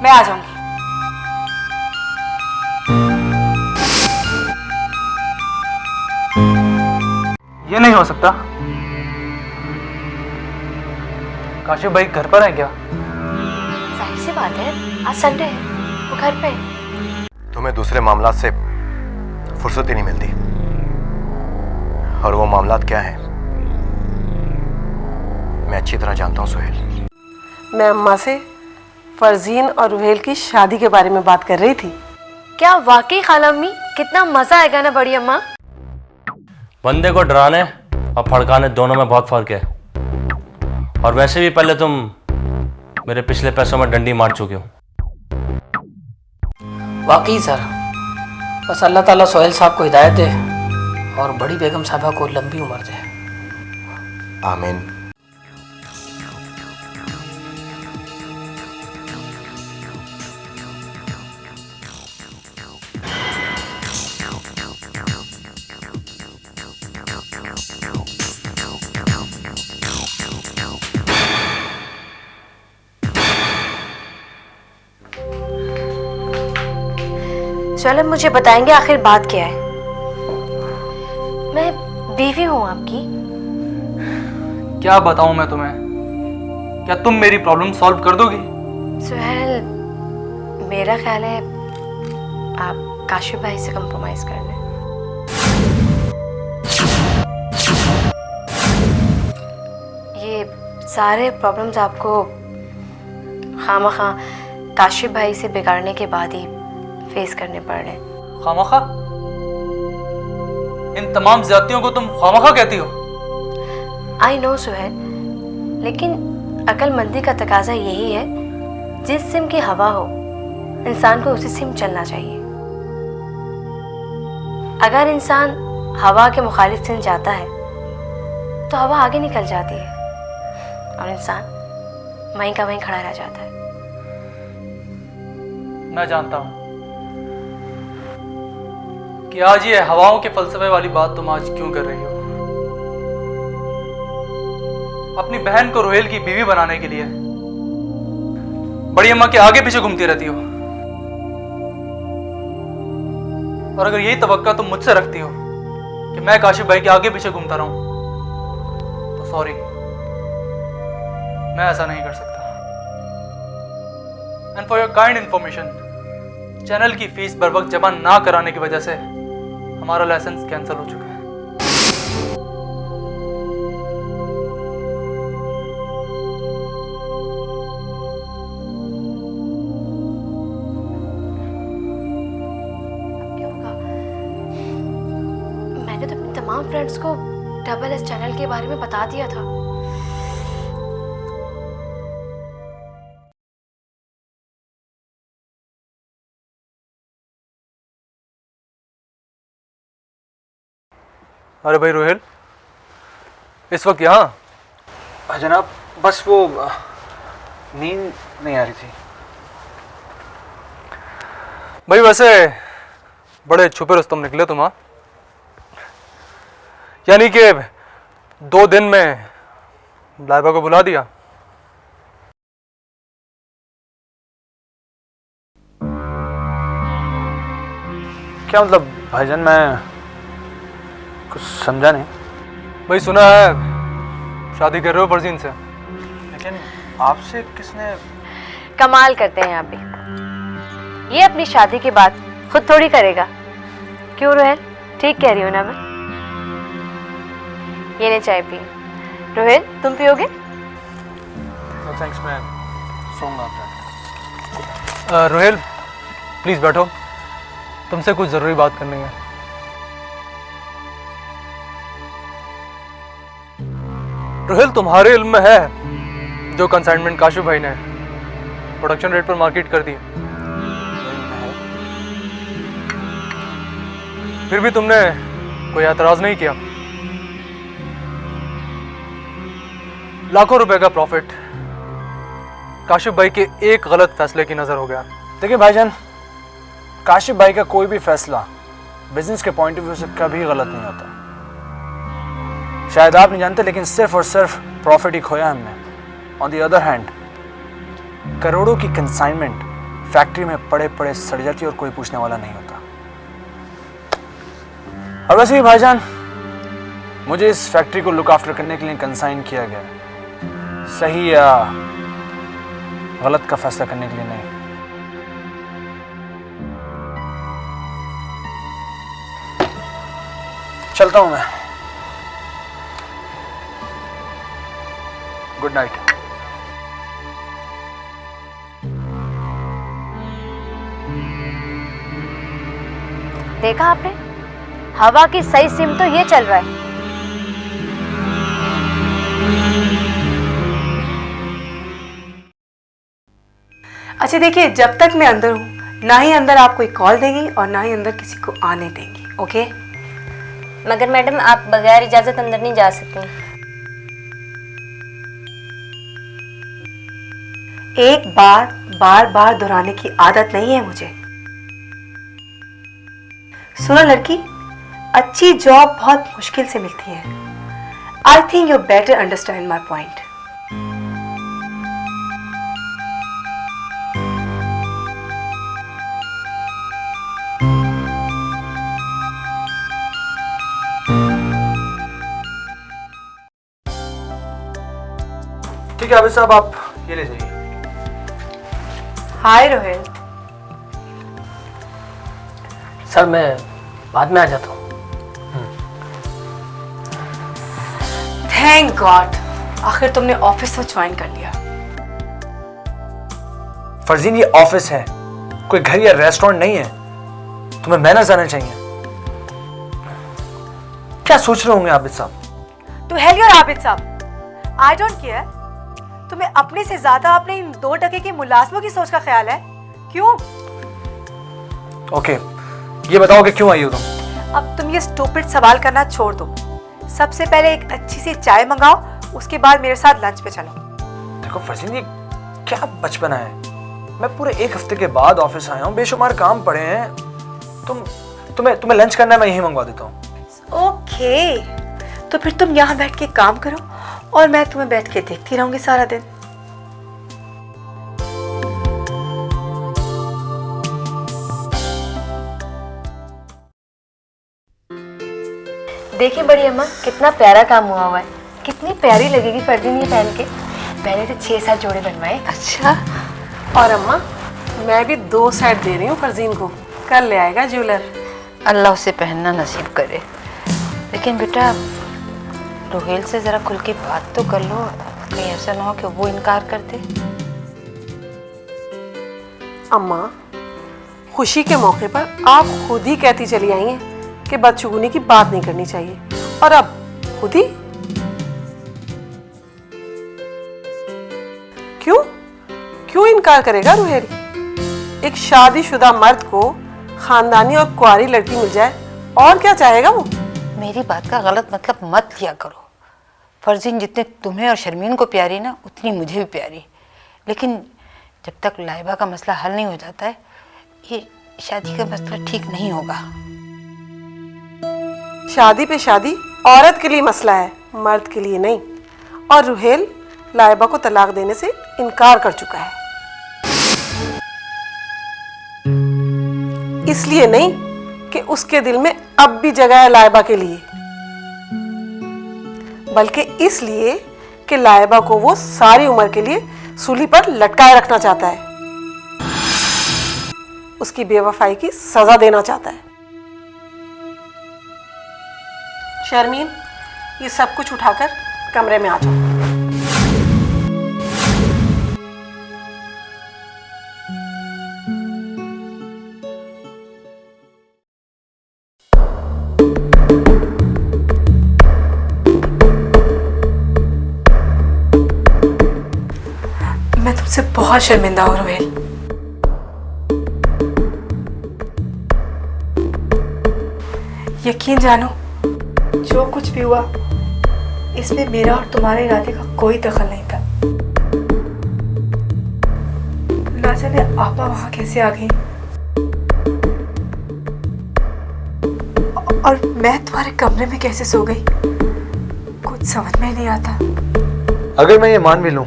मैं आ जाऊंगी। ये नहीं हो सकता। काशिफ भाई घर पर है क्या? जाहिर सी बात है, आज संडे है, वो घर पे है। तुम्हें दूसरे मामलात से फुर्सत ही नहीं मिलती। और वो मामलात क्या है मैं अच्छी तरह जानता हूँ सुहेल। मैं अम्मा से फरजीन और रुहेल की शादी के बारे में बात कर रही थी। क्या वाकई खाला अम्मी, कितना मजा आएगा ना बड़ी अम्मा। बंदे को डराने और फड़काने दोनों में बहुत फर्क है। और वैसे भी पहले तुम मेरे पिछले पैसों में डंडी मार चुके हो। वाकई सर, बस अल्लाह ताला सोहेल साहब को हिदायत दे और बड़ी बेगम साहबा को लंबी उम्र दे। आमीन। चलो मुझे बताएंगे आखिर बात क्या है। मैं बीवी हूँ आपकी। क्या बताऊं मैं तुम्हें? क्या तुम मेरी प्रॉब्लम सॉल्व कर दोगी? सुहेल, मेरा ख्याल है आप काशिफ भाई से कंप्रोमाइज कर लें। ये सारे प्रॉब्लम्स आपको खामखा काशिफ भाई से बिगाड़ने के बाद ही फेस करने पड़ रहे हैं। खामखा? इन तमाम ज्यादतियों को तुम खामखा कहती हो? आई नो सुहेल, लेकिन अक्लमंदी का तकाजा यही है, जिस सिम की हवा हो इंसान को उसी सिम चलना चाहिए। अगर इंसान हवा के मुखालिफ सिम जाता है तो हवा आगे निकल जाती है और इंसान वहीं का वहीं खड़ा रह जाता है। मैं जानता हूं कि आज ये हवाओं के फलसफे वाली बात तुम आज क्यों कर रही हो। अपनी बहन को रोहेल की बीवी बनाने के लिए बड़ी अम्मा के आगे पीछे घूमती रहती हो। और अगर यही तवक्का तुम मुझसे रखती हो कि मैं काशिफ भाई के आगे पीछे घूमता रहूं, तो सॉरी, मैं ऐसा नहीं कर सकता। And for your kind information, channel की फीस बर वक्त जमा ना कराने की वजह से हमारा लाइसेंस कैंसिल हो चुका है। क्या होगा? मैंने तो अपने तमाम फ्रेंड्स को डबल एस चैनल के बारे में बता दिया था। अरे भाई रोहेल, इस वक्त यहाँ? जनाब, बस वो नींद नहीं आ रही थी। भाई वैसे बड़े छुपे रुस्तम निकले तुम। हाँ, यानी कि 2 दिन में लाइबा को बुला दिया। क्या मतलब भाईजान, मैं कुछ समझा नहीं। भाई सुना है शादी कर रहे हो फरजीन से। लेकिन आपसे किसने? कमाल करते हैं आप भी। ये अपनी शादी की बात खुद थोड़ी करेगा। क्यों रोहेल, ठीक कह रही हो ना मैं? ये ले चाय पी। रोहेल, तुम पियोगे? थैंक्स, मैं सोऊंगा। रोहेल प्लीज बैठो, तुमसे कुछ जरूरी बात करनी है। रोहेल, तुम्हारे इल्म में है जो कंसाइनमेंट काशिफ भाई ने प्रोडक्शन रेट पर मार्केट कर दी, फिर भी तुमने कोई एतराज नहीं किया। लाखों रुपए का प्रॉफिट काशिफ भाई के एक गलत फैसले की नजर हो गया। देखिए भाईजान, काशिफ भाई का कोई भी फैसला बिजनेस के पॉइंट ऑफ व्यू से कभी गलत नहीं होता। शायद आप नहीं जानते, लेकिन सिर्फ और सिर्फ प्रॉफिट ही खोया हमने। ऑन द अदर हैंड, करोड़ों की कंसाइनमेंट फैक्ट्री में पड़े पड़े सड़ जाती और कोई पूछने वाला नहीं होता। और वैसे भी भाईजान, मुझे इस फैक्ट्री को लुक आफ्टर करने के लिए कंसाइन किया गया है, सही या गलत का फैसला करने के लिए नहीं। चलता हूं मैं। Good night. देखा आपने, हवा की सही सिम तो ये चल रहा है। अच्छा देखिए, जब तक मैं अंदर हूँ ना ही अंदर आप कोई कॉल देंगी और ना ही अंदर किसी को आने देंगी, ओके? मगर मैडम आप बगैर इजाजत अंदर नहीं जा सकती। एक बार बार बार दोहराने की आदत नहीं है मुझे। सुनो लड़की, अच्छी जॉब बहुत मुश्किल से मिलती है। I think you better understand my point. ठीक है आबिद साहब, आप ये ले जाइए। हाय रोहिल। सर मैं बाद में आ जाता हूँ। थैंक गॉड, आखिर तुमने ऑफिस में ज्वाइन कर लिया। फरजीन, ये ऑफिस है, कोई घर या रेस्टोरेंट नहीं है। तुम्हें मैनर्स आना चाहिए। क्या सोच रहे होंगे आबिद साहब? टू हेल योर आबिद साहब, आई डोंट केयर। तुम्हें अपने से ज्यादा अपने इन 2 टके के मुलाजमों की सोच का ख्याल है, क्यों? ओके, ये बताओ कि क्यों आई हो तुम? अब तुम ये स्टूपिड सवाल करना छोड़ दो। सबसे पहले एक अच्छी सी चाय मंगाओ, उसके बाद मेरे साथ लंच पे चलो। देखो फरजीन, ये क्या बचपना है। मैं पूरे 1 हफ्ते के बाद ऑफिस आया हूँ, बेशुमार काम पड़े हैं। तुम्हें लंच करना है, मैं यही मंगवा देता हूँ। ओके, तो फिर तुम यहाँ बैठ के काम करो और मैं तुम्हें बैठ के देखती रहूंगी सारा दिन। देखिए बड़ी अम्मा, कितना प्यारा काम हुआ है। कितनी प्यारी लगेगी फरजीन ये पहन के। मैंने तो 6-7 जोड़े बनवाए। अच्छा, और अम्मा मैं भी 2 सेट दे रही हूँ फरजीन को, कल ले आएगा ज्वेलर। अल्लाह उसे पहनना नसीब करे। लेकिन बेटा रोहेल से जरा खुल के बात तो कर लो, कहीं ऐसा ना हो कि वो इनकार कर दे। अम्मा, खुशी के मौके पर आप खुद ही कहती चली आई हैं कि बदशगुनी की बात नहीं करनी चाहिए, और अब खुद ही क्यों इनकार करेगा रोहेल? एक शादीशुदा मर्द को खानदानी और कुंवारी लड़की मिल जाए, और क्या चाहेगा वो? मेरी बात का गलत मतलब मत लिया करो। फरजीन जितने तुम्हें और शर्मीन को प्यारी ना, उतनी मुझे भी प्यारी। लेकिन जब तक लाइबा का मसला हल नहीं हो जाता है, ये शादी का मसला ठीक नहीं होगा। शादी पे शादी औरत के लिए मसला है, मर्द के लिए नहीं। और रुहेल लाइबा को तलाक देने से इनकार कर चुका है। इसलिए नहीं कि उसके दिल में अब भी जगह है लाइबा के लिए, बल्कि इसलिए कि लाइबा को वो सारी उम्र के लिए सूली पर लटकाए रखना चाहता है, उसकी बेवफाई की सजा देना चाहता है। शर्मीन, ये सब कुछ उठाकर कमरे में आ जाओ। मैं तुमसे बहुत शर्मिंदा हूं रोहेल। यकीन जानो, जो कुछ भी हुआ इसमें मेरा और तुम्हारे इरादे का कोई दखल नहीं था। ना जाने आपा वहां कैसे आ गई और मैं तुम्हारे कमरे में कैसे सो गई, कुछ समझ में नहीं आता। अगर मैं ये मान भी लूं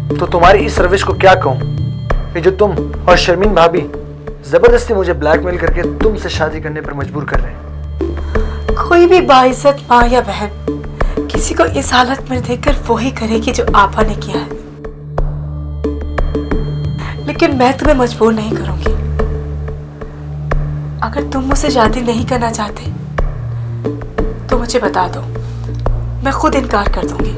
तो तुम्हारी इस रविश को क्या कहूं? कि जो तुम और शर्मीन भाभी जबरदस्ती मुझे ब्लैकमेल करके तुमसे शादी करने पर मजबूर कर रहे हैं। कोई भी बाइज्जत माँ या बहन किसी को इस हालत में देखकर वो ही करेगी जो आपा ने किया है, लेकिन मैं तुम्हें मजबूर नहीं करूंगी। अगर तुम मुझसे शादी नहीं करना चाहते तो मुझे बता दो, मैं खुद इनकार कर दूंगी।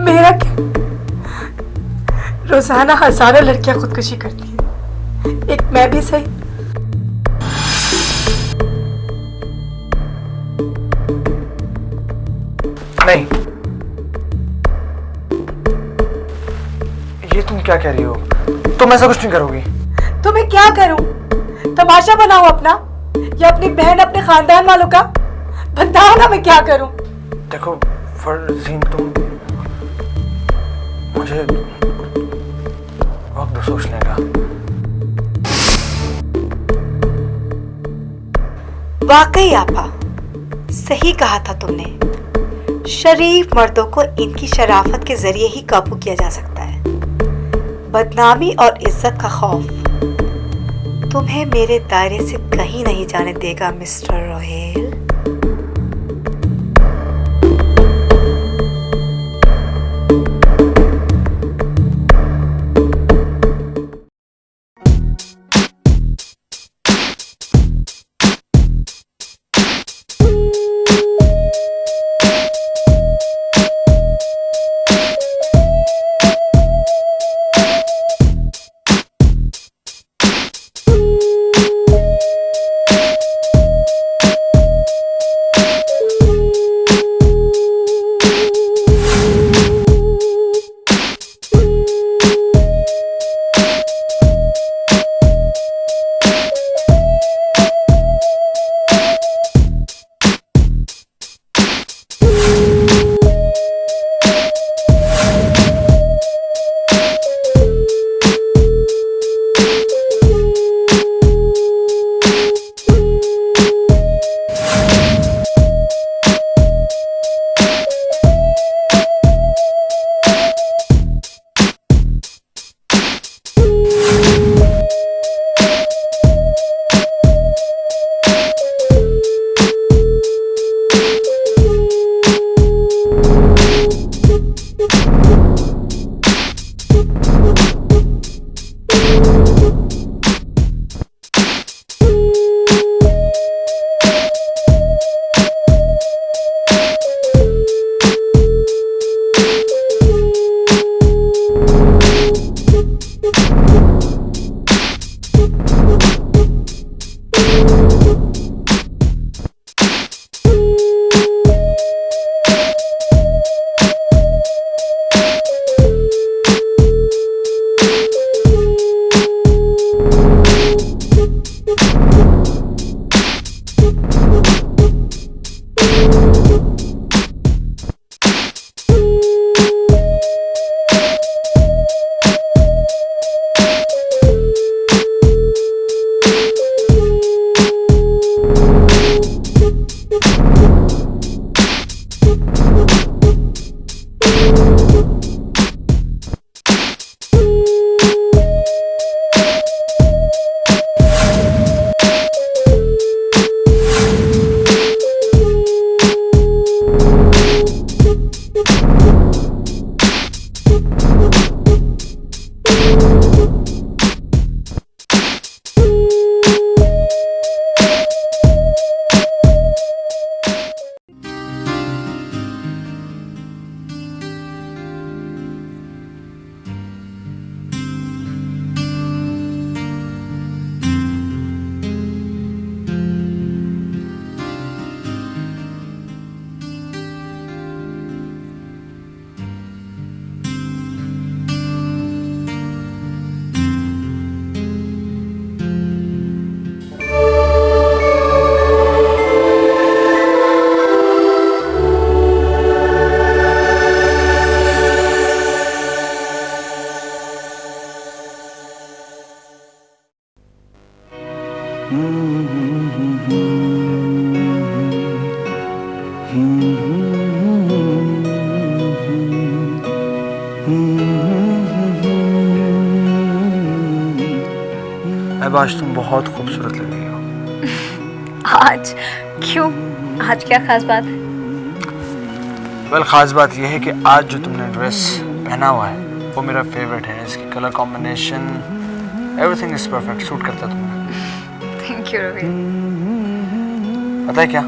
मेरा क्या, रोजाना हजारों लड़कियां खुदकुशी करती हैं, एक मैं भी सही। नहीं, ये तुम क्या कह रही हो? तुम ऐसा कुछ नहीं करोगी। तो मैं क्या करूं? तमाशा बनाऊं अपना या अपनी बहन अपने खानदान वालों का? बताओ ना मैं क्या करूं? देखो फरजीन, तुम मुझे वक्त दो सोचने का। वाकई आपा, सही कहा था तुमने। शरीफ मर्दों को इनकी शराफत के जरिए ही काबू किया जा सकता है। बदनामी और इज्जत का खौफ तुम्हें मेरे दायरे से कहीं नहीं जाने देगा मिस्टर रोहेल। आज तुम बहुत खूबसूरत लग रही हो। आज क्यों? आज क्या खास बात है? वेल, खास बात यह है कि आज जो तुमने ड्रेस पहना हुआ है वो मेरा फेवरेट है। इसकी colour combination, everything is perfect, suit करता है तुम्हें। Thank you Rohit. पता है क्या,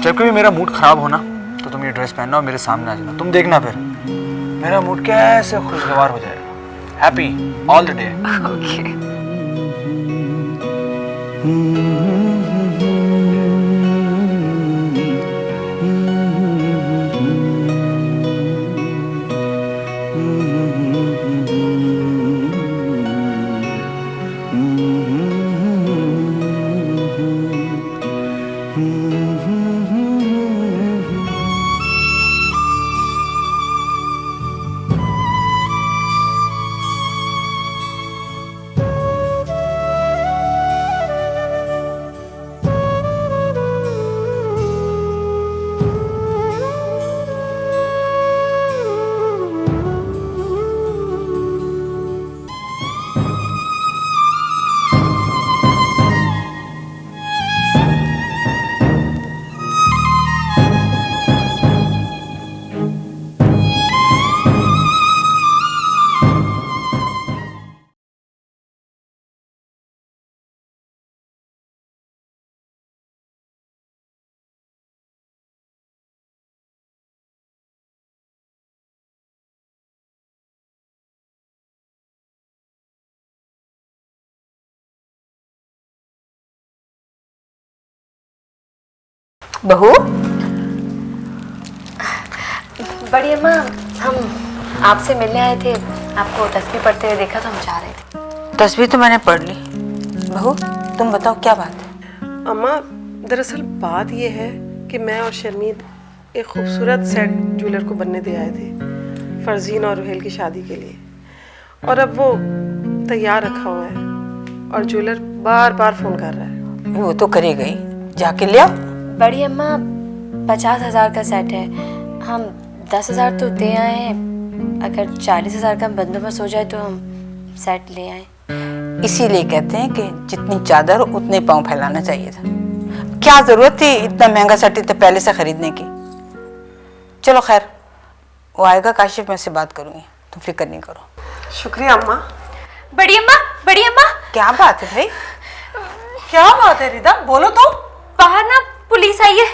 जब कभी मेरा मूड खराब हो ना तो तुम ये ड्रेस पहनना और मेरे सामने आ जाना। तुम देखना फिर मेरा मूड कैसे खुशगवार हो जाएगा। Happy all the day. Okay. बहू, बड़ी अम्मा, हम आपसे मिलने आए थे। आपको तस्वीर पढ़ते हुए देखा तो हम चाह रहे थे। तस्वीर तो मैंने पढ़ ली। बहू, तुम बताओ क्या बात है? अम्मा, दरअसल बात ये है कि मैं और शर्मीन एक खूबसूरत सेट ज्वेलर को बनने दे आए थे फरजीन और रुहेल की शादी के लिए, और अब वो तैयार रखा हुआ है और ज्वेलर बार बार फोन कर रहा है। वो तो करेगा ही, जाके ले आओ। बड़ी अम्मा, 50,000 का सेट है, हम 10,000 तो दे आए हैं। अगर 40,000 का बंदोबस्त हो जाए तो हम सेट ले आए। इसीलिए कहते हैं कि जितनी चादर हो उतने पाँव फैलाना चाहिए था। क्या जरूरत थी इतना महंगा सेट इतने पहले से खरीदने की? चलो खैर, वो आएगा काशिफ, मैं से बात करूंगी, तुम फिक्र नहीं करो। शुक्रिया अम्मा। बड़ी अम्मा, बड़ी अम्मा, क्या बात है भाई? क्या बात है रिदा, बोलो तो। बाहर ना पुलिस आई है।